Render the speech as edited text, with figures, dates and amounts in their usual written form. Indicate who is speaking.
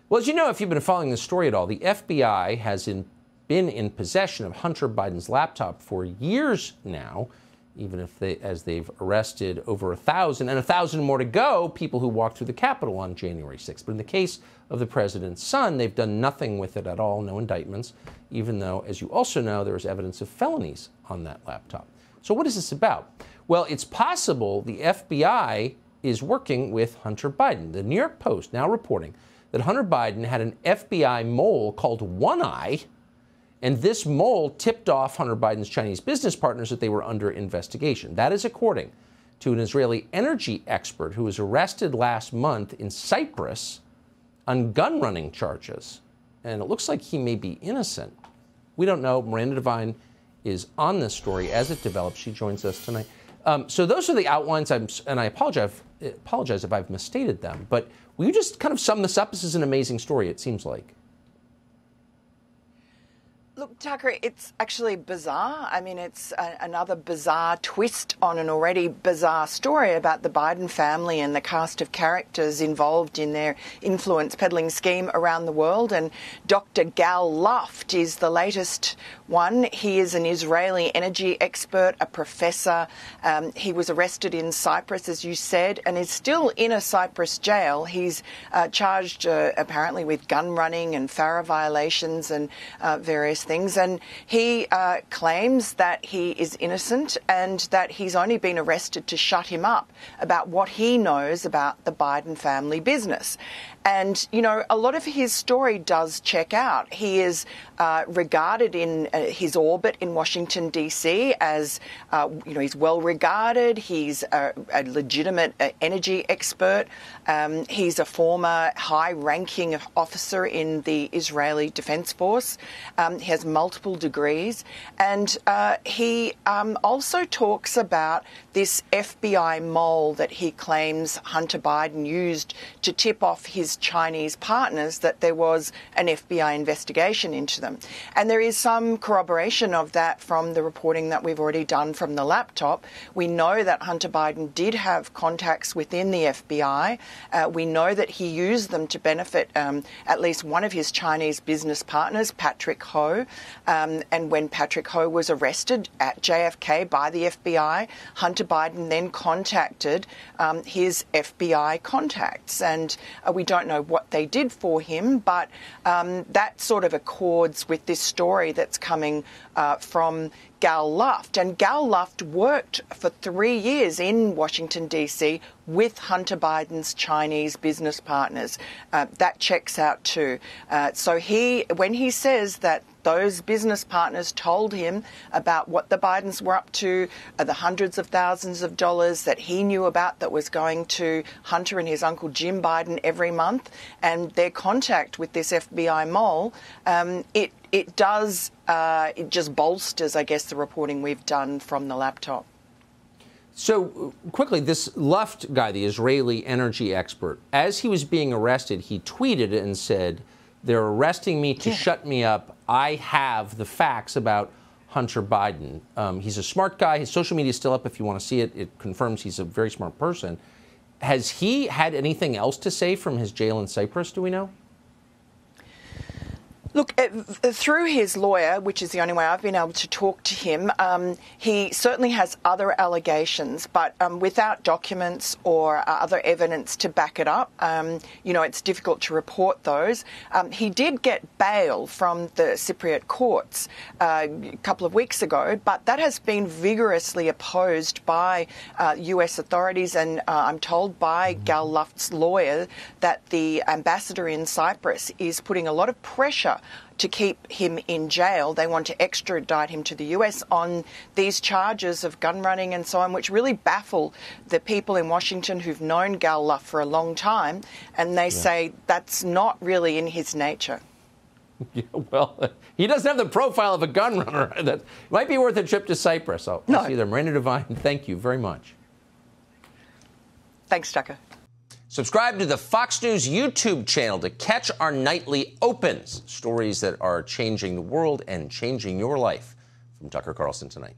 Speaker 1: Well, as you know, if you've been following this story at all, the FBI has been in possession of Hunter Biden's laptop for years now, even if they've arrested over 1,000 and 1,000 more to go, people who walked through the Capitol on January 6th. But in the case of the president's son, they've done nothing with it at all, no indictments, even though, as you also know, there is evidence of felonies on that laptop. So what is this about? Well, it's possible the FBI is working with Hunter Biden. The New York Post now reporting that Hunter Biden had an FBI mole called One Eye, and this mole tipped off Hunter Biden's Chinese business partners that they were under investigation. That is according to an Israeli energy expert who was arrested last month in Cyprus on gun running charges. And it looks like he may be innocent. We don't know. Miranda Devine is on this story as it develops. She joins us tonight. So those are the outlines, and I apologize if I've misstated them. But will you just kind of sum this up? This is an amazing story, it seems like.
Speaker 2: Look, Tucker, it's actually bizarre. I mean, it's another bizarre twist on an already bizarre story about the Biden family and the cast of characters involved in their influence peddling scheme around the world. And Dr. Gallup is the latest one. He is an Israeli energy expert, a professor. He was arrested in Cyprus, as you said, and is still in a Cyprus jail. He's charged apparently with gun running and FARA violations and various things, and he claims that he is innocent and that he's only been arrested to shut him up about what he knows about the Biden family business. And, you know, a lot of his story does check out. He is regarded in his orbit in Washington, D.C. as, he's well regarded. He's a legitimate energy expert. He's a former high-ranking officer in the Israeli Defense Force. He has multiple degrees. And he also talks about this FBI mole that he claims Hunter Biden used to tip off his Chinese partners that there was an FBI investigation into them. And there is some corroboration of that from the reporting that we've already done from the laptop. We know that Hunter Biden did have contacts within the FBI. We know that he used them to benefit at least one of his Chinese business partners, Patrick Ho. And when Patrick Ho was arrested at JFK by the FBI, Hunter Biden then contacted his FBI contacts. And we don't know what they did for him, but that sort of accords with this story that's coming from Gallup. And Gallup worked for 3 years in Washington, D.C. with Hunter Biden's Chinese business partners. That checks out too. So when he says that those business partners told him about what the Bidens were up to, the hundreds of thousands of dollars that he knew about that was going to Hunter and his uncle Jim Biden every month, and their contact with this FBI mole, it just bolsters, I guess, the reporting we've done from the laptop.
Speaker 1: So quickly, this Luft guy, the Israeli energy expert, as he was being arrested, he tweeted and said, "They're arresting me to shut me up. I have the facts about Hunter Biden." He's a smart guy. His social media is still up if you want to see it. It confirms he's a very smart person. Has he had anything else to say from his jail in Cyprus, do we know?
Speaker 2: Look, through his lawyer, which is the only way I've been able to talk to him, he certainly has other allegations, but without documents or other evidence to back it up, it's difficult to report those. He did get bail from the Cypriot courts a couple of weeks ago, but that has been vigorously opposed by US authorities, and I'm told by Gallup's lawyer that the ambassador in Cyprus is putting a lot of pressure to keep him in jail. They want to extradite him to the US on these charges of gun running and so on, which really baffle the people in Washington who've known Gallup for a long time, and they say that's not really in his nature.
Speaker 1: Yeah, well, he doesn't have the profile of a gun runner. That might be worth a trip to Cyprus. I'll see you there. Miranda Devine, thank you very much.
Speaker 2: Thanks, Tucker.
Speaker 1: Subscribe to the Fox News YouTube channel to catch our nightly opens, stories that are changing the world and changing your life. From Tucker Carlson Tonight.